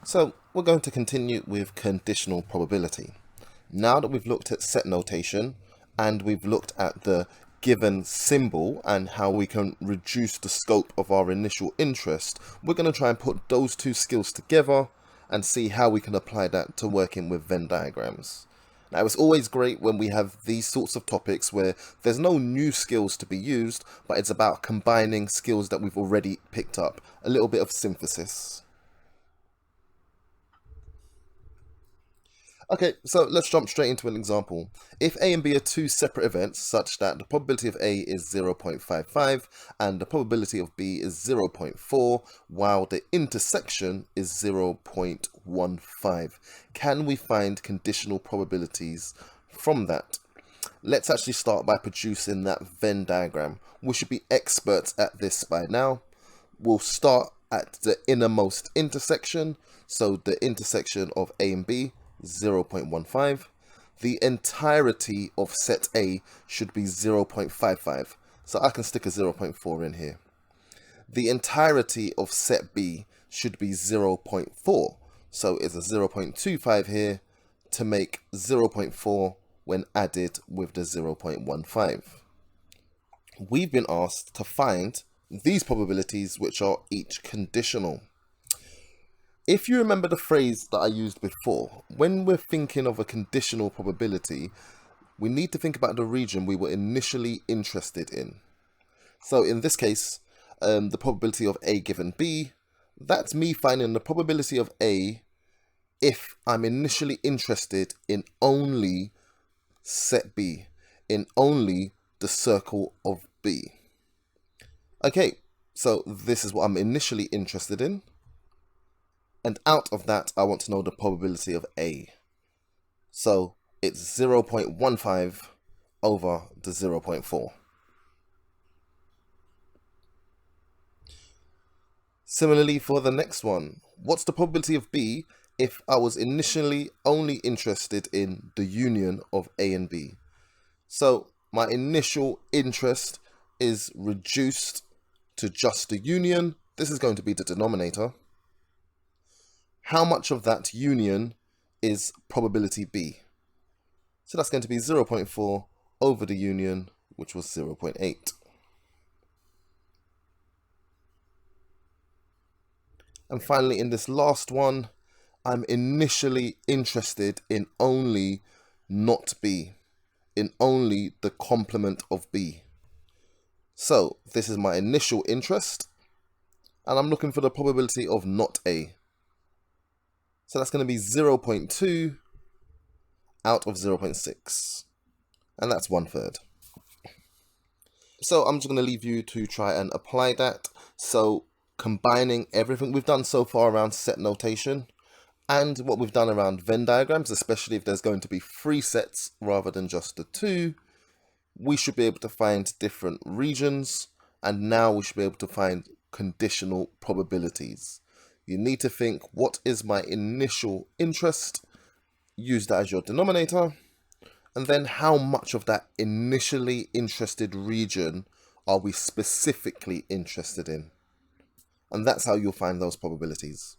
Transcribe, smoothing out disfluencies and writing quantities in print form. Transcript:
So we're going to continue with conditional probability. Now that we've looked at set notation and we've looked at the given symbol and how we can reduce the scope of our initial interest, we're going to try and put those two skills together and see how we can apply that to working with Venn diagrams. Now, it's always great when we have these sorts of topics where there's no new skills to be used, but it's about combining skills that we've already picked up, a little bit of synthesis. Okay, so let's jump straight into an example. If A and B are two separate events such that the probability of A is 0.55 and the probability of B is 0.4 while the intersection is 0.15, can we find conditional probabilities from that? Let's actually start by producing that Venn diagram. We should be experts at this by now. We'll start at the innermost intersection, so the intersection of A and B, 0.15. The entirety of set A should be 0.55, so I can stick a 0.4 in here. The entirety of set B should be 0.4, so it's a 0.25 here to make 0.4 when added with the 0.15. We've been asked to find these probabilities which are each conditional. If you remember the phrase that I used before, when we're thinking of a conditional probability, we need to think about the region we were initially interested in. So in this case, the probability of A given B, that's me finding the probability of A if I'm initially interested in only set B, in only the circle of B. Okay, so this is what I'm initially interested in. And out of that, I want to know the probability of A. So it's 0.15 over the 0.4. Similarly for the next one, what's the probability of B if I was initially only interested in the union of A and B? So my initial interest is reduced to just the union. This is going to be the denominator. How much of that union is probability B? So that's going to be 0.4 over the union, which was 0.8. And finally, in this last one, I'm initially interested in only not B, in only the complement of B. So this is my initial interest, and I'm looking for the probability of not A. So that's going to be 0.2 out of 0.6. And that's 1/3. So I'm just going to leave you to try and apply that. So combining everything we've done so far around set notation and what we've done around Venn diagrams, especially if there's going to be 3 sets rather than just the 2, we should be able to find different regions. And now we should be able to find conditional probabilities. You need to think, what is my initial interest? Use that as your denominator. And then how much of that initially interested region are we specifically interested in? And that's how you'll find those probabilities.